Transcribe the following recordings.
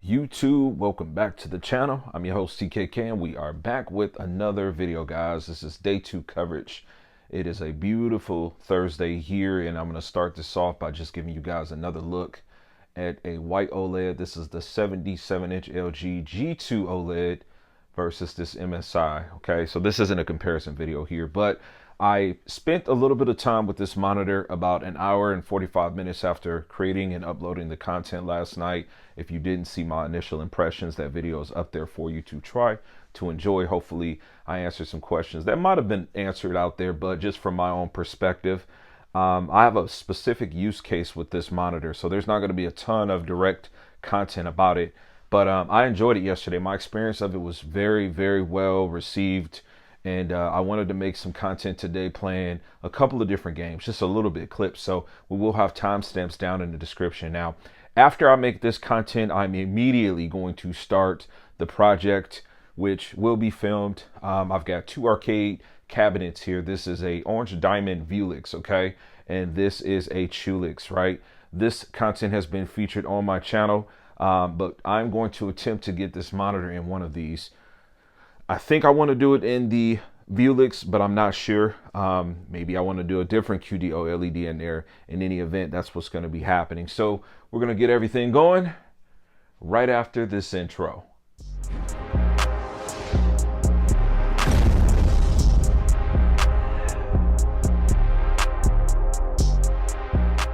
YouTube? Welcome back to the channel. I'm your host TKK and we are back with another video, guys. This is day 2 coverage. It is a beautiful Thursday here, and I'm going to start this off by just giving you guys another look at a white OLED. This is the 77-inch LG G2 OLED versus this MSI. Okay, so this isn't a comparison video here, but I spent a little bit of time with this monitor, about an hour and 45 minutes after creating and uploading the content last night. If you didn't see my initial impressions, that video is up there for you to try to enjoy. Hopefully I answered some questions that might have been answered out there, but just from my own perspective. I have a specific use case with this monitor, so there's not going to be a ton of direct content about it, but I enjoyed it yesterday. My experience of it was very, very well received. And I wanted to make some content today playing a couple of different games, just a little bit clips. So we will have timestamps down in the description. Now, after I make this content, I'm immediately going to start the project, which will be filmed. I've got 2 arcade cabinets here. This is a Orange Diamond Vuelix, okay? And this is a Chulix, right? This content has been featured on my channel, but I'm going to attempt to get this monitor in one of these. I think I want to do it in the Vuelix, but I'm not sure. Maybe I want to do a different QD-OLED in there. In any event, that's what's going to be happening. So we're going to get everything going right after this intro.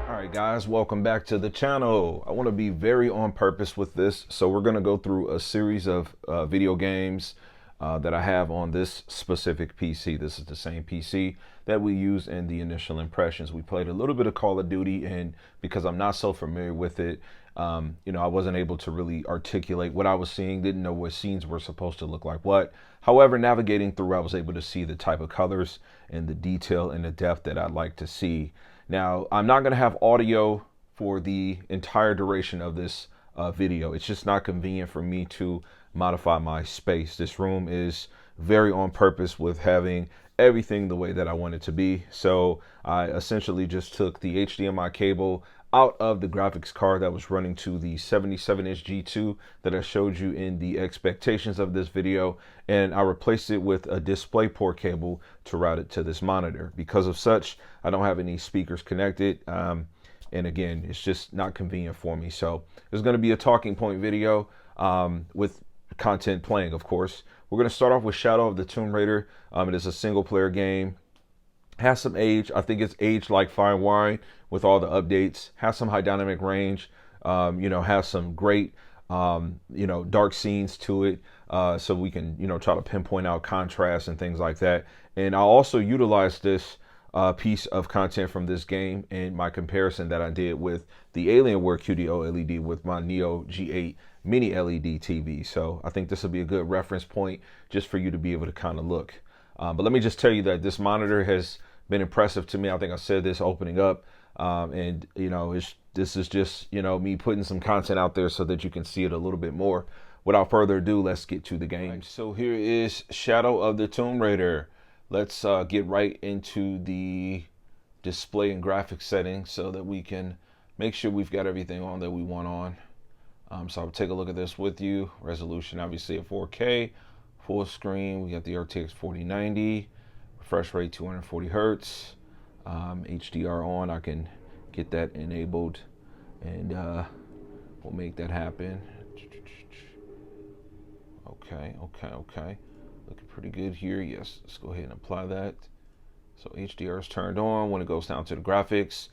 All right, guys, welcome back to the channel. I want to be very on purpose with this. So we're going to go through a series of video games that I have on this specific PC. This is the same PC that we used in the initial impressions. We played a little bit of Call of Duty, and because I'm not so familiar with it, you know, I wasn't able to really articulate what I was seeing, didn't know what scenes were supposed to look like what. However, navigating through, I was able to see the type of colors and the detail and the depth that I'd like to see. Now, I'm not going to have audio for the entire duration of this video. It's just not convenient for me to modify my space. This room is very on purpose with having everything the way that I want it to be. So I essentially just took the HDMI cable out of the graphics card that was running to the 77-inch G2 that I showed you in the expectations of this video, and I replaced it with a DisplayPort cable to route it to this monitor. Because of such, I don't have any speakers connected. And again, it's just not convenient for me. So there's going to be a talking point video with content playing, of course. We're going to start off with Shadow of the Tomb Raider. It is a single player game. Has some age. I think it's aged like fine wine with all the updates. Has some high dynamic range. You know, has some great, you know, dark scenes to it. So we can, you know, try to pinpoint out contrast and things like that. And I'll also utilize this piece of content from this game in my comparison that I did with the Alienware QD-OLED with my Neo G8 mini LED TV. So I think this will be a good reference point just for you to be able to kind of look. But let me just tell you that this monitor has been impressive to me. I think I said this opening up, and you know, this is just, you know, me putting some content out there so that you can see it a little bit more. Without further ado, let's get to the game. Right, so here is Shadow of the Tomb Raider. Let's get right into the display and graphics settings so that we can make sure we've got everything on that we want on. So I'll take a look at this with you. Resolution, obviously at 4K, full screen. We got the RTX 4090, refresh rate 240 Hertz, HDR on. I can get that enabled, and we'll make that happen. Okay. Looking pretty good here. Yes, let's go ahead and apply that. So HDR is turned on. When it goes down to the graphics,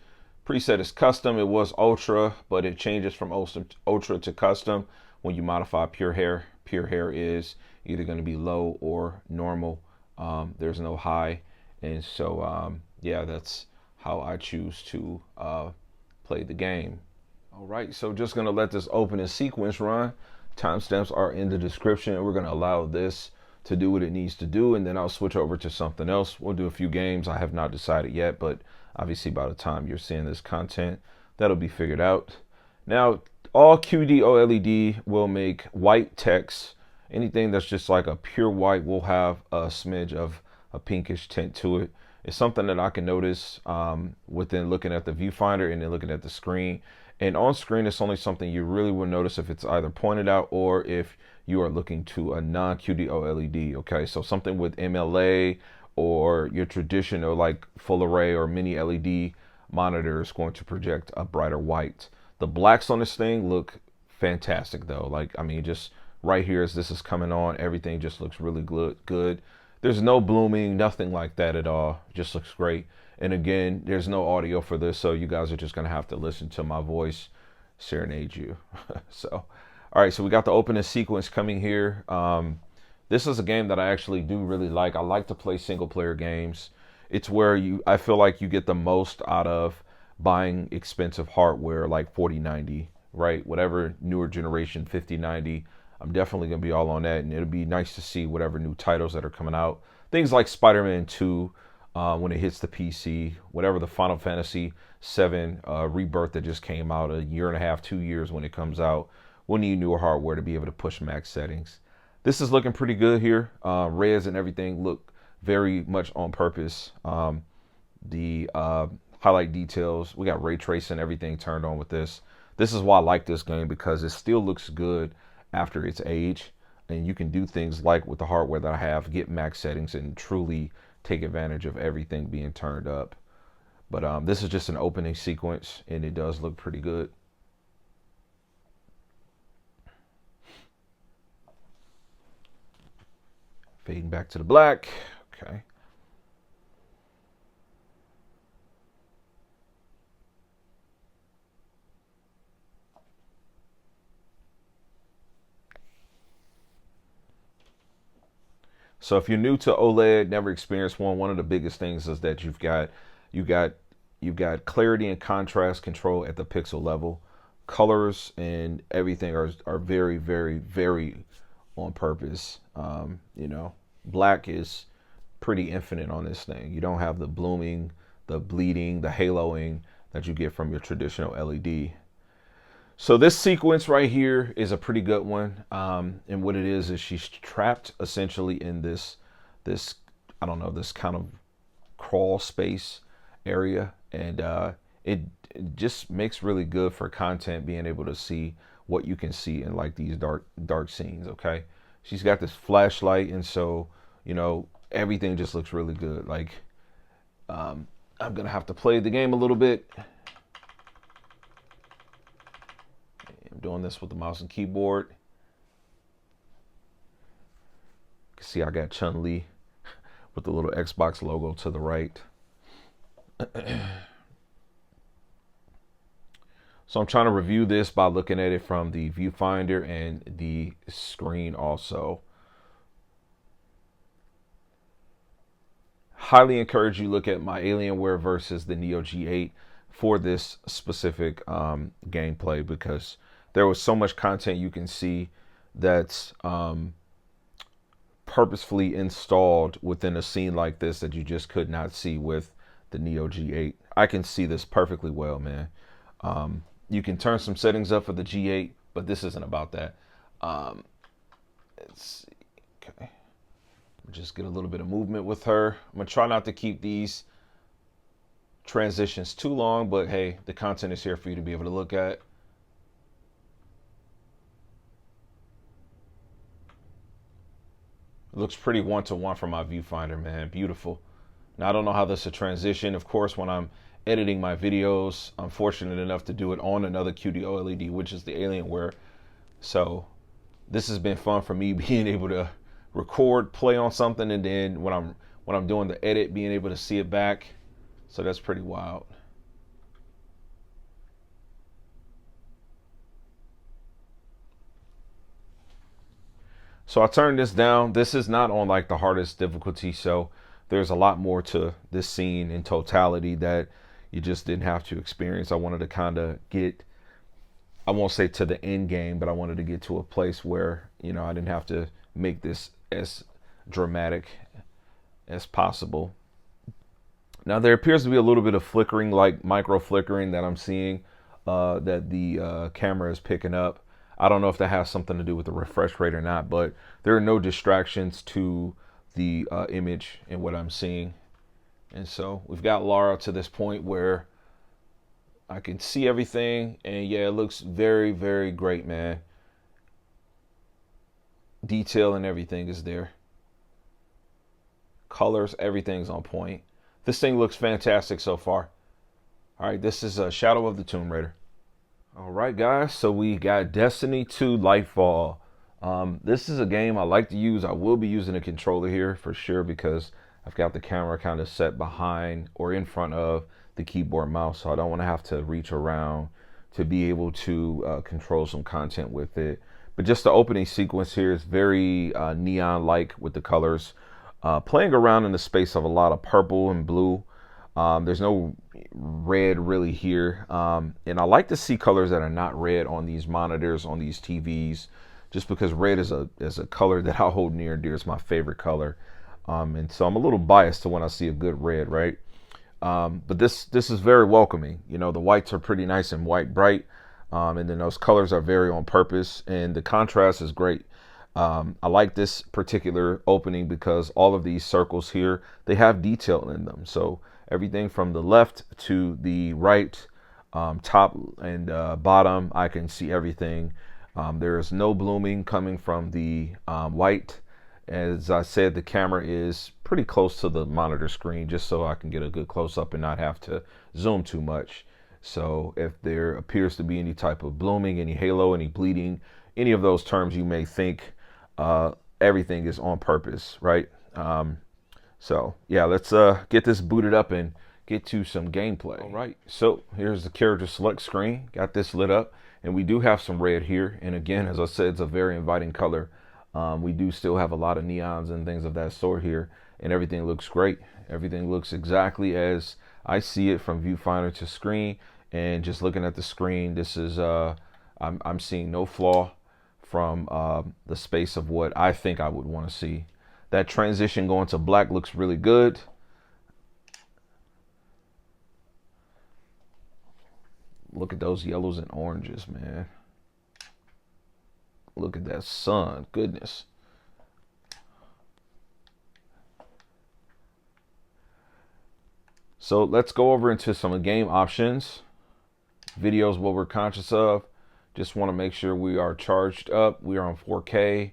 preset is custom. It was ultra, but it changes from ultra to custom when you modify pure hair. Pure hair is either going to be low or normal. There's no high. And so, yeah, that's how I choose to play the game. All right, so just going to let this opening sequence run. Timestamps are in the description, and we're going to allow this to do what it needs to do, and then I'll switch over to something else. We'll do a few games. I have not decided yet, but obviously by the time you're seeing this content, that'll be figured out. Now, all QD-OLED will make white text. Anything that's just like a pure white will have a smidge of a pinkish tint to it. It's something that I can notice within looking at the viewfinder and then looking at the screen. And on screen, it's only something you really will notice if it's either pointed out or if you are looking to a non-QD OLED. Okay, so something with MLA or your traditional like full array or mini LED monitor is going to project a brighter white. The blacks on this thing look fantastic though. Like, I mean, just right here as this is coming on, everything just looks really good. There's no blooming, nothing like that at all. Just looks great. And again, there's no audio for this, so you guys are just gonna have to listen to my voice serenade you. So, all right, so we got the opening sequence coming here. This is a game that I actually do really like. I like to play single player games. It's where I feel like you get the most out of buying expensive hardware like 4090, right? Whatever newer generation 5090. I'm definitely going to be all on that, and it'll be nice to see whatever new titles that are coming out. Things like Spider-Man 2 when it hits the PC, whatever the Final Fantasy 7 Rebirth that just came out a year and a half, 2 years when it comes out. We'll need newer hardware to be able to push max settings. This is looking pretty good here. Reds and everything look very much on purpose. The highlight details, we got ray tracing, everything turned on with this. This is why I like this game, because it still looks good after its age, and you can do things like with the hardware that I have, get max settings and truly take advantage of everything being turned up. But this is just an opening sequence, and it does look pretty good. Fading back to the black. Okay. So if you're new to OLED, never experienced one of the biggest things is that you've got clarity and contrast control at the pixel level. Colors and everything are very, very, very on purpose. You know, black is pretty infinite on this thing. You don't have the blooming, the bleeding, the haloing that you get from your traditional LED. So this sequence right here is a pretty good one. And what it is she's trapped essentially in this, I don't know, this kind of crawl space area. And it just makes really good for content, being able to see what you can see in like these dark scenes. Okay. She's got this flashlight. And so, you know, everything just looks really good. Like, I'm going to have to play the game a little bit. I'm doing this with the mouse and keyboard. You can see I got Chun-Li with the little Xbox logo to the right. So I'm trying to review this by looking at it from the viewfinder and the screen also. Highly encourage you look at my Alienware versus the Neo G8 for this specific gameplay, because there was so much content you can see that's purposefully installed within a scene like this that you just could not see with the Neo G8. I can see this perfectly well, man. You can turn some settings up for the G8, but this isn't about that. Let's see. Okay. Just get a little bit of movement with her. I'm gonna try not to keep these transitions too long, but hey, the content is here for you to be able to look at. It looks pretty one-to-one from my viewfinder, man. Beautiful. Now, I don't know how this will transition. Of course, when I'm editing my videos, I'm fortunate enough to do it on another QD-OLED, which is the Alienware. So this has been fun for me, being able to record, play on something, and then when I'm doing the edit, being able to see it back. So that's pretty wild. So I turned this down. This is not on like the hardest difficulty, so there's a lot more to this scene in totality that you just didn't have to experience. I wanted to kind of get, I won't say to the end game, but I wanted to get to a place where, you know, I didn't have to make this as dramatic as possible. Now there appears to be a little bit of flickering, like micro flickering that I'm seeing that the camera is picking up. I don't know if that has something to do with the refresh rate or not, but there are no distractions to the image and what I'm seeing. And so we've got Lara to this point where I can see everything, and yeah, it looks very, very great, man. Detail and everything is there. Colors, everything's on point. This thing looks fantastic so far. All right, this is Shadow of the Tomb Raider. All right, guys, so we got Destiny 2 Lightfall. This is a game I like to use. I will be using a controller here for sure because I've got the camera kind of set behind or in front of the keyboard mouse, so I don't want to have to reach around to be able to control some content with it. But just the opening sequence here is very neon-like with the colors. Playing around in the space of a lot of purple and blue. There's no red really here. And I like to see colors that are not red on these monitors, on these TVs, just because red is a color that I hold near and dear. It's my favorite color. And so I'm a little biased to when I see a good red, right? But this is very welcoming. You know, the whites are pretty nice and white bright. And then those colors are very on purpose, and the contrast is great. I like this particular opening because all of these circles here, they have detail in them. So everything from the left to the right, top and bottom, I can see everything. There is no blooming coming from the white. As I said, the camera is pretty close to the monitor screen just so I can get a good close-up and not have to zoom too much. So if there appears to be any type of blooming, any halo, any bleeding, any of those terms you may think, everything is on purpose, right? So yeah, let's get this booted up and get to some gameplay. All right, so here's the character select screen. Got this lit up, and we do have some red here. And again, as I said, it's a very inviting color. We do still have a lot of neons and things of that sort here, and everything looks great. Everything looks exactly as I see it from viewfinder to screen. And just looking at the screen, this is I'm seeing no flaw from the space of what I think I would want to see. That transition going to black looks really good. Look at those yellows and oranges, man. Look at that sun, goodness. So let's go over into some game options. Videos, what we're conscious of. Just want to make sure we are charged up. We are on 4K.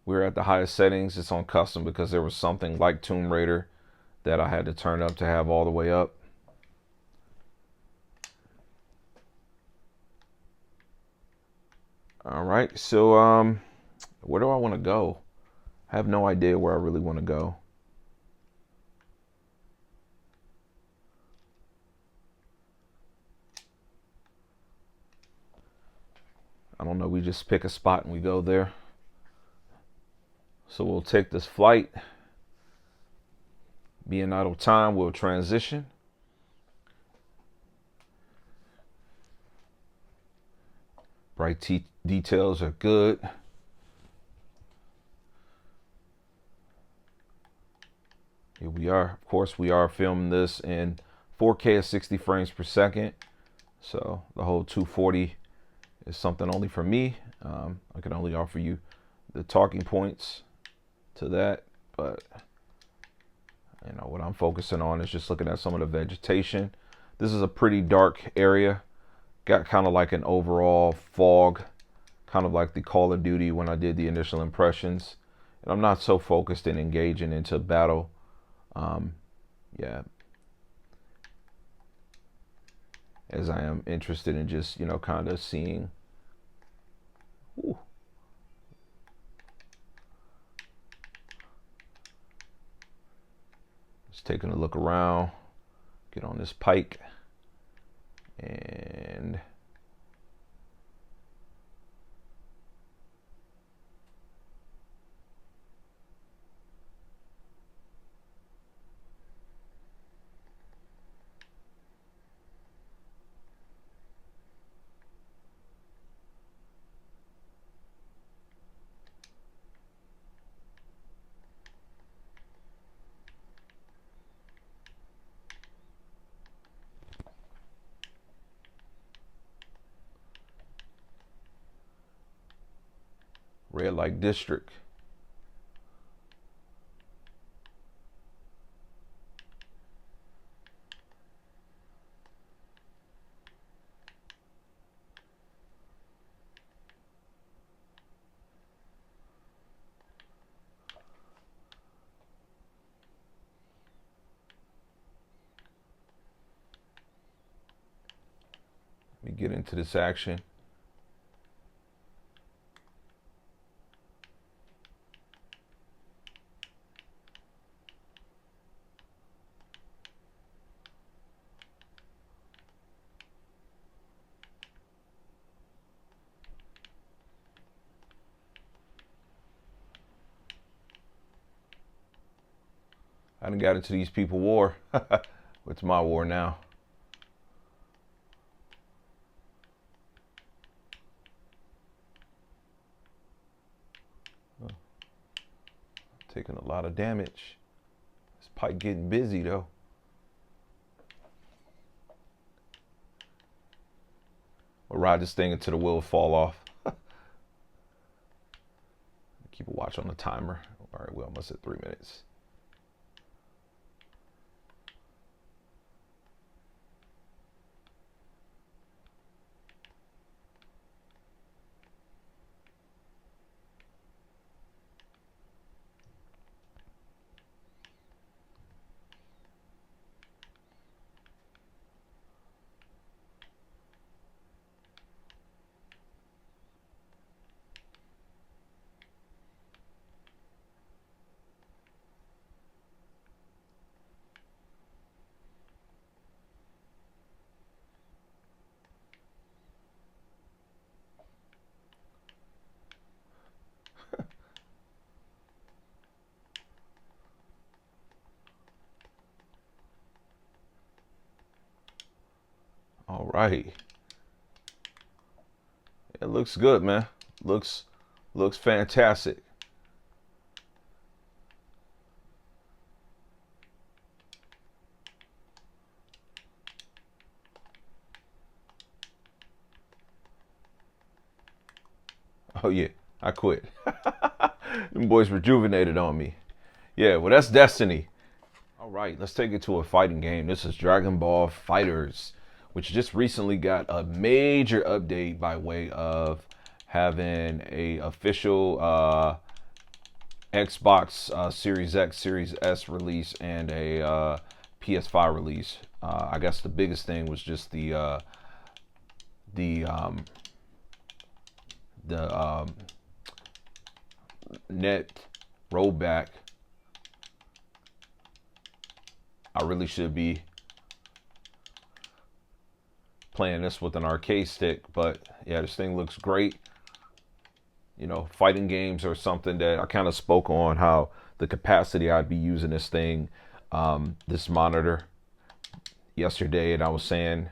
We're at the highest settings. It's on custom because there was something like Tomb Raider that I had to turn up to have all the way up. All right, so where do I want to go? I have no idea where I really want to go. I don't know, we just pick a spot and we go there. So we'll take this flight. Being idle time, we'll transition. Bright details are good. Here we are. Of course, we are filming this in 4K at 60 frames per second. So the whole 240 is something only for me. I can only offer you the talking points to that, but you know what I'm focusing on is just looking at some of the vegetation. This is a pretty dark area. Got kind of like an overall fog, kind of like the Call of Duty when I did the initial impressions. And I'm not so focused in engaging into battle. Yeah, as I am interested in just, you know, kind of seeing. Ooh. Just taking a look around, get on this pike, and red light district. Let me get into this action. I done got into these people war. It's my war now. Taking a lot of damage. This Pike getting busy though. We'll ride this thing until the wheels fall off. Keep a watch on the timer. All right, we're almost at 3 minutes. All right. It looks good, man. Looks fantastic. Oh yeah, I quit. Them boys rejuvenated on me. Yeah, well that's destiny. All right, let's take it to a fighting game. This is Dragon Ball FighterZ, which just recently got a major update by way of having a official Xbox Series X, Series S release and a PS5 release. I guess the biggest thing was just the net rollback. I really should be playing this with an arcade stick, but yeah, this thing looks great. You know, fighting games are something that I kind of spoke on how the capacity I'd be using this thing, this monitor yesterday, and I was saying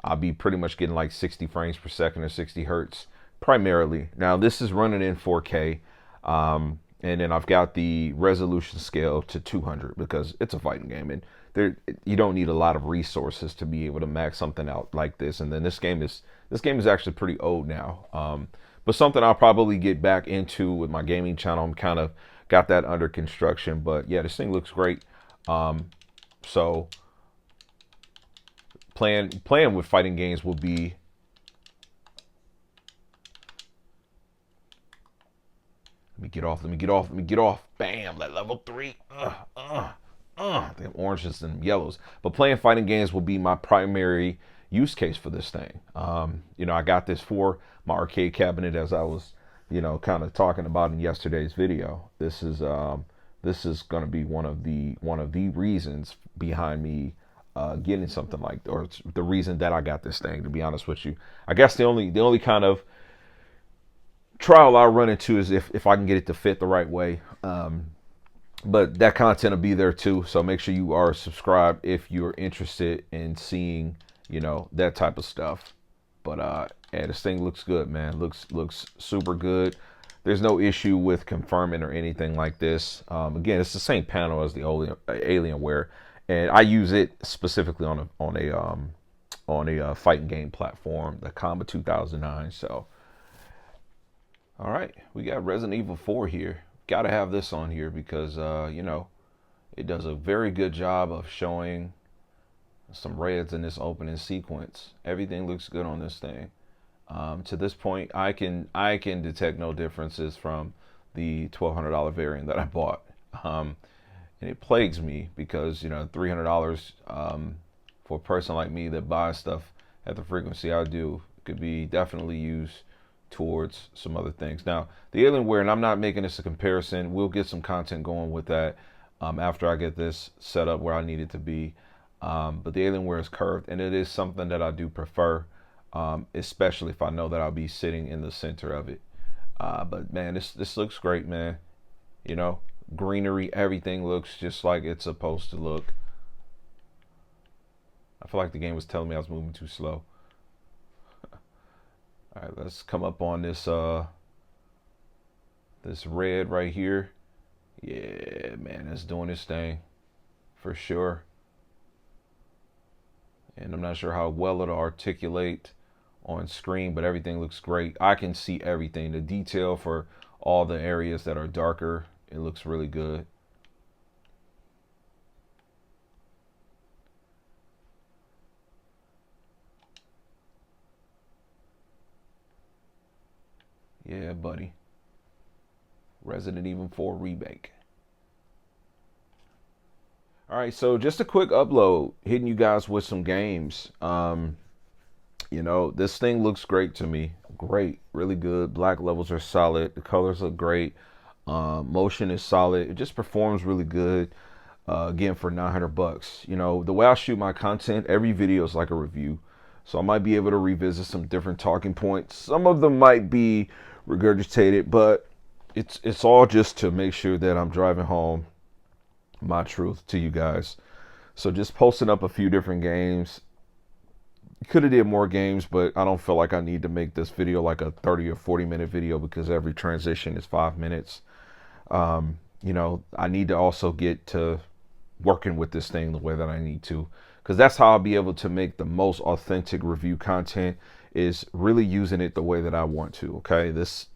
I'll be pretty much getting like 60 frames per second or 60 hertz primarily. Now this is running in 4K, and then I've got the resolution scale to 200 because it's a fighting game, and you don't need a lot of resources to be able to max something out like this. And then this game is actually pretty old now, but something I'll probably get back into with my gaming channel. I'm kind of got that under construction, but yeah, this thing looks great. So playing with fighting games will be let me get off. Bam, that level 3. The oranges and yellows. But playing fighting games will be my primary use case for this thing. You know, I got this for my arcade cabinet, as I was, you know, kind of talking about in yesterday's video. This is going to be one of the reasons behind me getting something like, or the reason that I got this thing. To be honest with you, I guess the only kind of trial I run into is if I can get it to fit the right way. But that content will be there too. So make sure you are subscribed if you're interested in seeing, you know, that type of stuff. But yeah, this thing looks good, man. Looks super good. There's no issue with confirming or anything like this. Again, it's the same panel as the Alienware, and I use it specifically on a fighting game platform, the Combat 2009. So, all right, we got Resident Evil 4 here. Got to have this on here because you know, it does a very good job of showing some reds in this opening sequence. Everything looks good on this thing. To this point, I can detect no differences from the $1,200 variant that I bought, and it plagues me because, you know, $300 for a person like me that buys stuff at the frequency I do, could be definitely used towards some other things. Now, the Alienware, and I'm not making this a comparison, we'll get some content going with that after I get this set up where I need it to be. But the Alienware is curved, and it is something that I do prefer, especially if I know that I'll be sitting in the center of it. But man, this looks great, man. You know, greenery, everything looks just like it's supposed to look. I feel like the game was telling me I was moving too slow. All right, let's come up on this this red right here. Yeah, man, it's doing its thing for sure. And I'm not sure how well it'll articulate on screen, but everything looks great. I can see everything. The detail for all the areas that are darker, it looks really good. Yeah, buddy. Resident Evil 4 Remake. All right, so just a quick upload, hitting you guys with some games. You know, this thing looks great to me. Great, really good. Black levels are solid. The colors look great. Motion is solid. It just performs really good. Again, for 900 bucks. You know, the way I shoot my content, every video is like a review. So I might be able to revisit some different talking points. Some of them might be regurgitated, but it's all just to make sure that I'm driving home my truth to you guys. So just posting up a few different games. Could have did more games, but I don't feel like I need to make this video like a 30 or 40 minute video because every transition is 5 minutes. You know, I need to also get to working with this thing the way that I need to, because that's how I'll be able to make the most authentic review content, is really using it the way that I want to. Okay, this,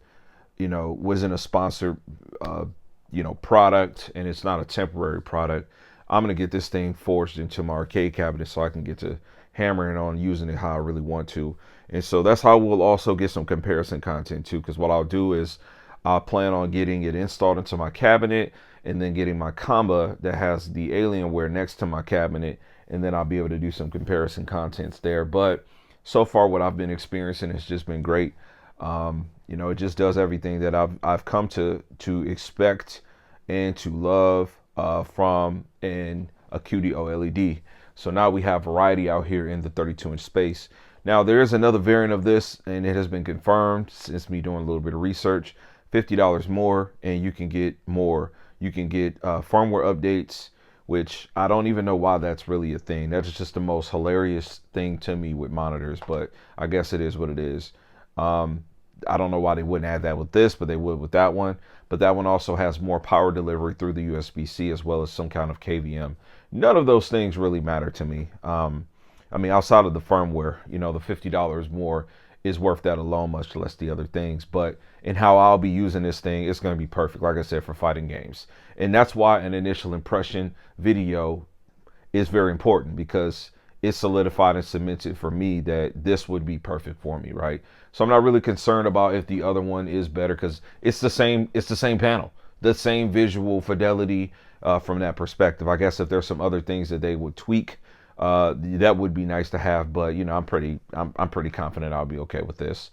you know, wasn't a sponsored you know, product, and it's not a temporary product. I'm gonna get this thing forged into my arcade cabinet so I can get to hammering on using it how I really want to. And so that's how we'll also get some comparison content too, because what I'll do is I'll plan on getting it installed into my cabinet and then getting my combo that has the Alienware next to my cabinet, and then I'll be able to do some comparison contents there. But so far what I've been experiencing has just been great. You know, it just does everything that I've come to expect and to love from a QD-OLED. So now we have variety out here in the 32-inch space. Now there is another variant of this, and it has been confirmed since me doing a little bit of research. $50 more, and you can get more. You can get firmware updates, which I don't even know why that's really a thing. That's just the most hilarious thing to me with monitors, but I guess it is what it is. I don't know why they wouldn't add that with this, but they would with that one. But that one also has more power delivery through the USB-C as well as some kind of KVM. None of those things really matter to me. I mean, outside of the firmware, you know, the $50 more is worth that alone, much less the other things. But in how I'll be using this thing, it's going to be perfect, like I said, for fighting games. And that's why an initial impression video is very important, because it solidified and cemented for me that this would be perfect for me, right? So I'm not really concerned about if the other one is better, because it's the same panel, the same visual fidelity from that perspective. I guess if there's some other things that they would tweak, that would be nice to have, but you know, I'm pretty confident I'll be okay with this.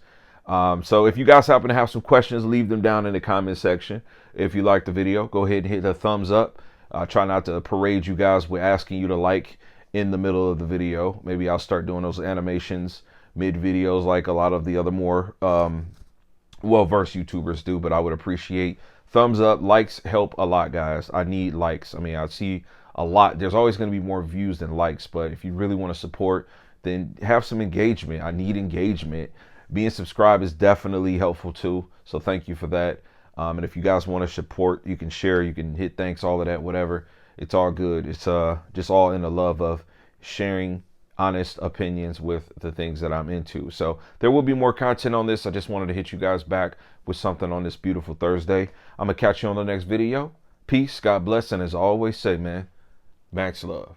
So if you guys happen to have some questions, leave them down in the comment section. If you like the video, go ahead and hit the thumbs up. Try not to parade you guys with asking you to like in the middle of the video. Maybe I'll start doing those animations mid videos like a lot of the other more well-versed YouTubers do, but I would appreciate thumbs up. Likes help a lot, guys. I need likes. I mean, I see a lot. There's always going to be more views than likes, but if you really want to support, then have some engagement. I need engagement. Being subscribed is definitely helpful too, so thank you for that. And if you guys want to support, you can share, you can hit thanks, all of that, whatever. It's all good. It's just all in the love of sharing honest opinions with the things that I'm into. So there will be more content on this. I just wanted to hit you guys back with something on this beautiful Thursday. I'm gonna catch you on the next video. Peace, God bless, and as I always say, man, max love.